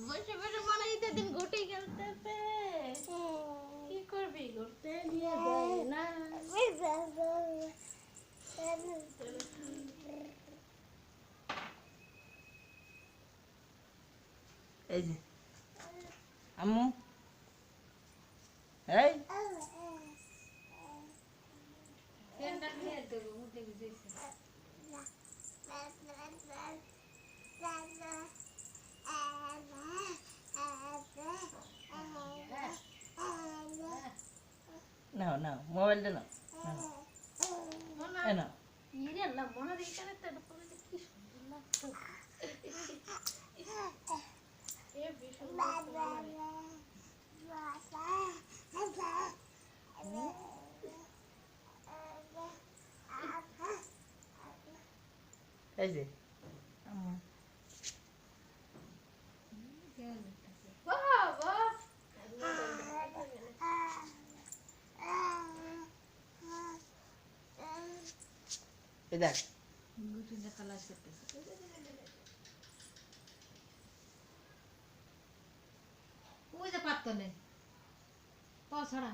বসে বসে মনে ঈদের দিন ঘুটি খেলতেছে। কি করবি ঘুরতে নিয়ে যায় না। এই যে আম্মু এই নাও নাও মোবাইলটা নাও নাও মনে এখানে তো কি সুন্দর লাগতো। এই যে আম্মু এই দেখ ওই যে পারতো নেই, ছাড়া